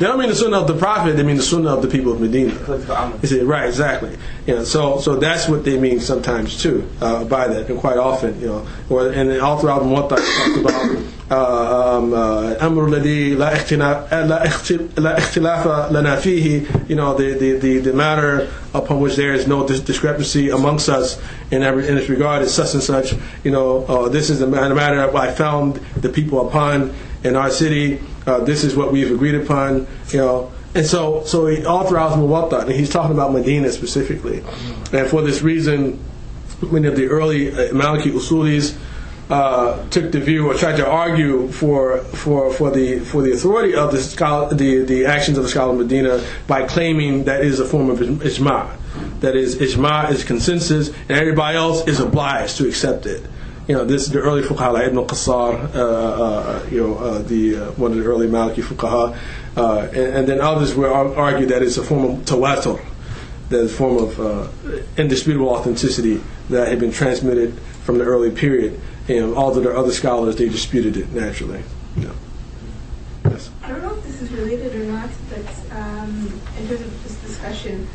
They don't mean the sunnah of the Prophet, they mean the sunnah of the people of Medina. You see, right, exactly. So that's what they mean sometimes too, by that, and quite often, and all throughout the Muwatta it talks about Amr Ladi La Ikhtilafa Lana Fihi, the matter upon which there is no discrepancy amongst us in this regard is such and such. This is the matter I found the people upon in our city. This is what we've agreed upon. And so all throughout the Muwatta, and he's talking about Medina specifically. And for this reason, many of the early Maliki Usulis took the view or tried to argue for the authority of the scholar, the actions of the scholar of Medina by claiming that it is a form of ijma. That is, ijma is consensus, and everybody else is obliged to accept it. This is the early fuqaha, like Ibn al-Qassar, one of the early Maliki fuqaha, and then others will argue that it's a form of tawatur, that is a form of indisputable authenticity that had been transmitted from the early period. Although there are other scholars, they disputed it naturally. Yes. I don't know if this is related or not, but in terms of this discussion,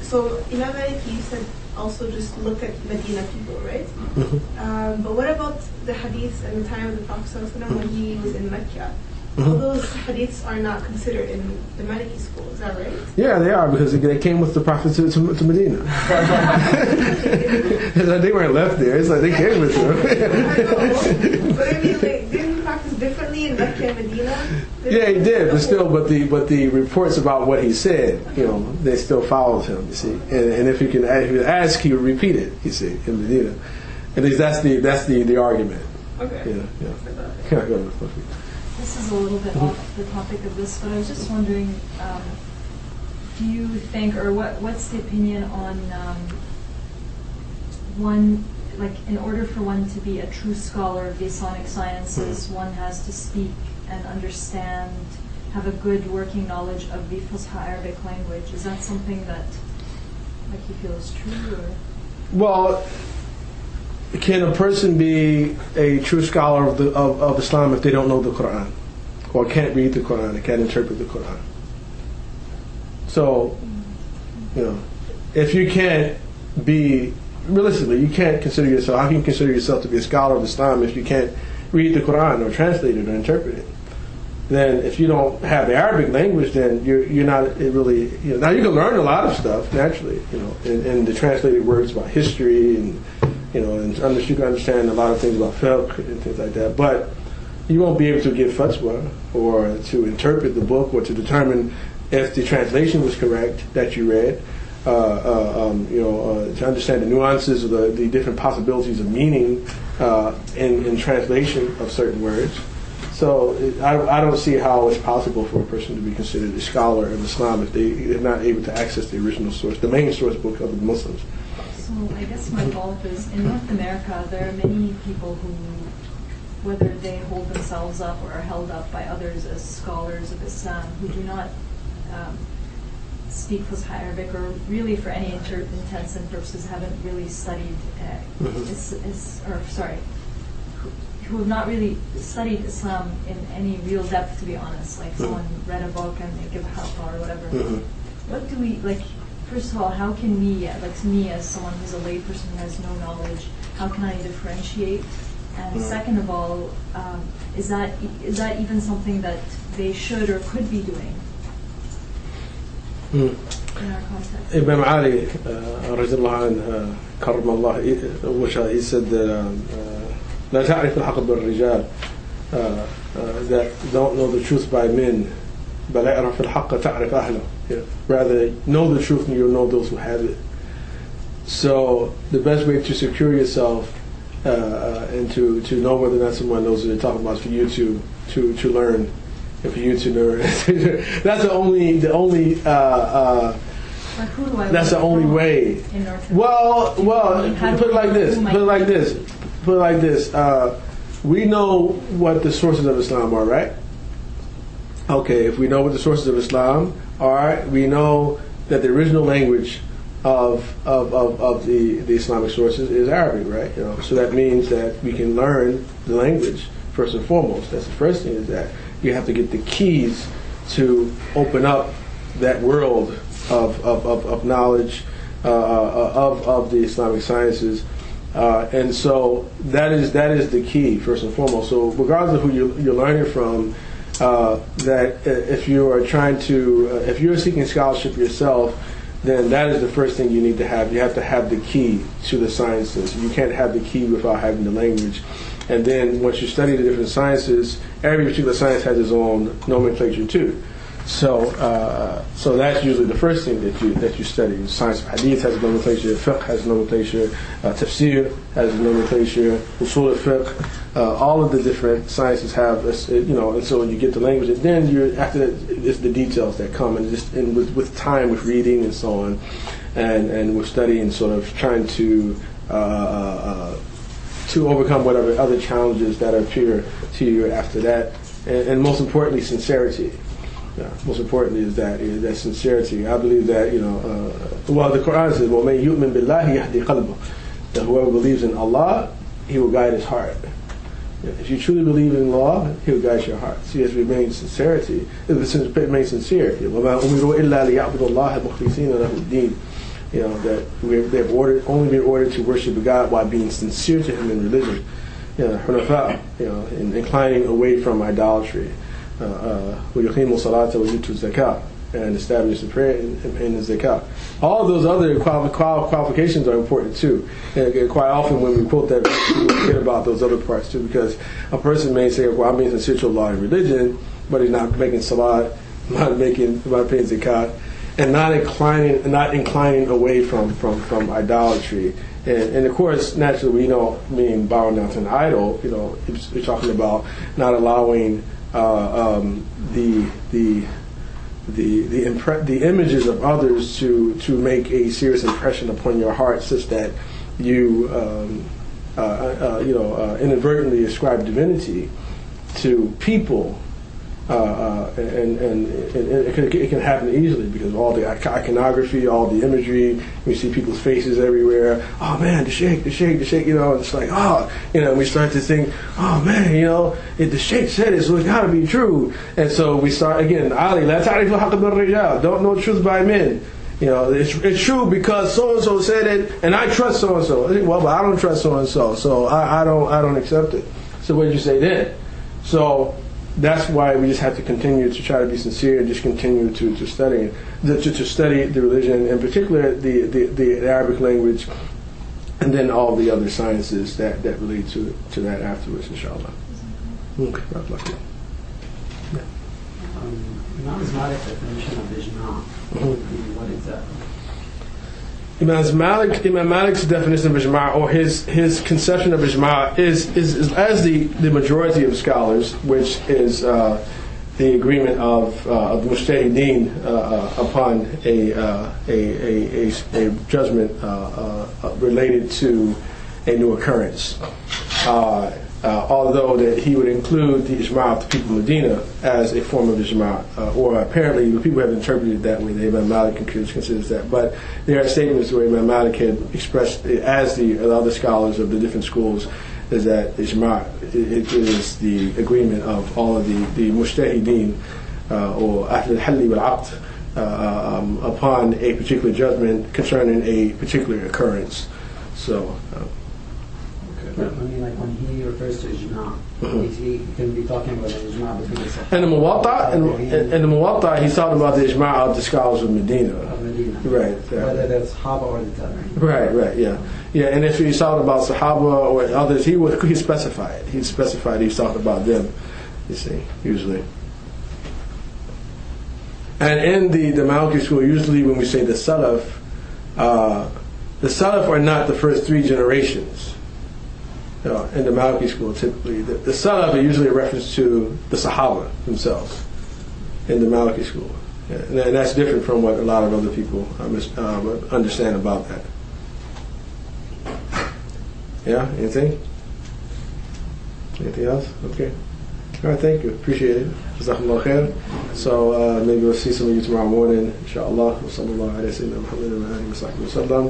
so Imam Maliki, you said also just look at Medina people, right? Mm-hmm. But what about the hadiths in the time of the Prophet when he was in Mecca? All those hadiths are not considered in the Maliki school, is that right? Yeah, they are, because they came with the Prophet to Medina. They weren't left there. It's like they came with them. But I mean, didn't he practice differently in Mecca and Medina? Yeah, he did, but the reports about what he said, they still followed him. You see, and if he can ask, he would repeat it. You see, in Medina. At least that's the argument. Okay. Yeah. This is a little bit off the topic of this, but I was just wondering, do you think, or what's the opinion on one, like in order for one to be a true scholar of the Islamic sciences, one has to speak and understand, have a good working knowledge of the Fusha Arabic language. Is that something that you feel is true? Or? Well, can a person be a true scholar of Islam if they don't know the Quran, or can't read the Quran, and can't interpret the Quran? So, if you can't be, realistically, you can't consider yourself, how can you consider yourself to be a scholar of Islam if you can't read the Quran or translate it or interpret it? Then if you don't have the Arabic language, then you're not really, now you can learn a lot of stuff naturally, in the translated words about history and and you can understand a lot of things about fiqh and things like that, but you won't be able to give fatwa or to interpret the book or to determine if the translation was correct that you read, to understand the nuances of the different possibilities of meaning in translation of certain words. So I don't see how it's possible for a person to be considered a scholar of Islam if they're not able to access the original source, the main source book of the Muslims. So I guess my follow-up is, in North America, there are many people who, whether they hold themselves up or are held up by others as scholars of Islam, who do not speak Fusha Arabic, or really for any intents and purposes haven't really studied, who have not really studied Islam in any real depth, to be honest. Like someone read a book and they give a halqa or whatever. What do we, first of all, how can we, me as someone who's a layperson who has no knowledge, how can I differentiate? And second of all, is that even something that they should or could be doing in our context? Imam Ali, radiallahu anhu, karam Allah, he said that لا تعرف الحق بالرجال, that don't know the truth by men, بل اعرف الحق تعرف أهله. Rather, know the truth and you'll know those who have it. So the best way to secure yourself and to know whether or not someone knows what they're talking about is for you to learn, and for you to learn. That's the only that's the only way. Well, put it like this. We know what the sources of Islam are, right? Okay, if we know what the sources of Islam are, we know that the original language of the Islamic sources is Arabic, right? So that means that we can learn the language first and foremost. That's the first thing, is that you have to get the keys to open up that world of knowledge of the Islamic sciences. And so that is the key, first and foremost. So regardless of who you're learning from, that if you are if you're seeking scholarship yourself, then that is the first thing you need to have. You have to have the key to the sciences. You can't have the key without having the language. And then once you study the different sciences, every particular science has its own nomenclature too. So that's usually the first thing that you study. Science of Hadith has a nomenclature, Fiqh has a nomenclature, Tafsir has a nomenclature, Usul al-Fiqh. All of the different sciences have, and so when you get the language, and then after that, it's the details that come, and with time, with reading and so on, and with studying, sort of trying to overcome whatever other challenges that appear to you after that, and most importantly, sincerity. Yeah, most importantly is that sincerity. I believe that the Quran says, وَمَن يُؤْمِن بِاللَّهِ يَهْدِي قَلْبَهُ, that whoever believes in Allah, He will guide his heart. If you truly believe in Allah, He will guide your heart. So you have to remain sincerity. Remain sincere. وَمَا أُمِرُوا إِلَّا لِيَعْبُدُوا اللَّهَ مُخْلِصِينَ لَهُ الدِّينَ. That they've only been ordered to worship God while being sincere to Him in religion. In inclining away from idolatry. وَيُقِيمُوا الصَّلَاةَ وَيُؤْتُوا الزَّكَاةَ, and establish the prayer and the zakah. All those other qualifications are important too. And quite often when we quote that, we forget about those other parts too, because a person may say, well, I'm being sincere to Allah in religion, but he's not making salat, not paying zakat, and not inclining away from idolatry. And of course, naturally, we don't mean bowing down to an idol. We're talking about not allowing the images of others to make a serious impression upon your heart, such that you inadvertently ascribe divinity to people. And it can happen easily because of all the iconography, all the imagery. We see people's faces everywhere. Oh man, the sheikh, and it's like, we start to think, oh man, if the sheikh said it, so it's got to be true. And so we start again, Ali, la ta'rifu haqq bil-rijal, don't know truth by men. It's true because so and so said it, and I trust so and so. Well, but I don't trust so and so, so I don't accept it. So what did you say then? So that's why we just have to continue to try to be sincere and just continue to study the religion, in particular the Arabic language, and then all the other sciences that relate to that afterwards, inshallah. Okay, yeah. Imam Malik's definition of ijma, what exactly? Imam Malik's definition of ijma, or his conception of ijma, is as the majority of scholars, which is the agreement of the mujtahideen upon a judgment related to a new occurrence. Although that he would include the ijma of the people of Medina as a form of ijma, or apparently people have interpreted it that way. The Imam Malik considers that, but there are statements where Imam Malik had expressed, as the other scholars of the different schools, is that ijma it is the agreement of all of the mujtahideen or ahl al-halli wal-aqd upon a particular judgment concerning a particular occurrence. So. But like when he refers to ijma, he can be talking about the ijma between the Sahaba. And the Muwatta, he's talking about the ijma of the scholars of Medina. Right. Whether that's Sahaba or the Tabi'in. Right, yeah. Yeah, and if he's talking about Sahaba or others, he specified. He's talking about them, you see, usually. And in the Maliki school, usually when we say the Salaf are not the first three generations. In the Maliki school, typically, the Salaf are usually a reference to the Sahaba themselves in the Maliki school. Yeah, and that's different from what a lot of other people understand about that. Yeah, anything? Anything else? Okay. All right, thank you. Appreciate it. Jazakumullah khair. So maybe we'll see some of you tomorrow morning, inshallah. Wa sallallahu alayhi wa sallam, Muhammadin wa alihi wa sahbihi wa sallam.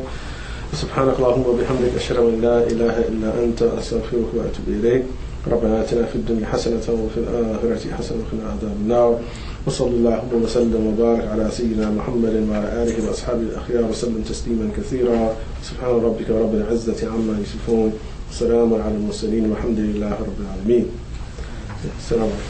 سبحانك اللهم وبحمدك أشهد أن لا إله إلا أنت أستغفرك وأتوب إليك ربنا آتنا في الدنيا حسنة وفي الآخرة حسنة وقنا عذاب النار وصلى اللهم وسلم وبارك على سيدنا محمد وعلى آله وأصحابه الأخيار وسلم تسليما كثيرا. سبحان ربك رب العزة عما يصفون، وسلام على المرسلين والحمد لله رب العالمين. السلام عليكم.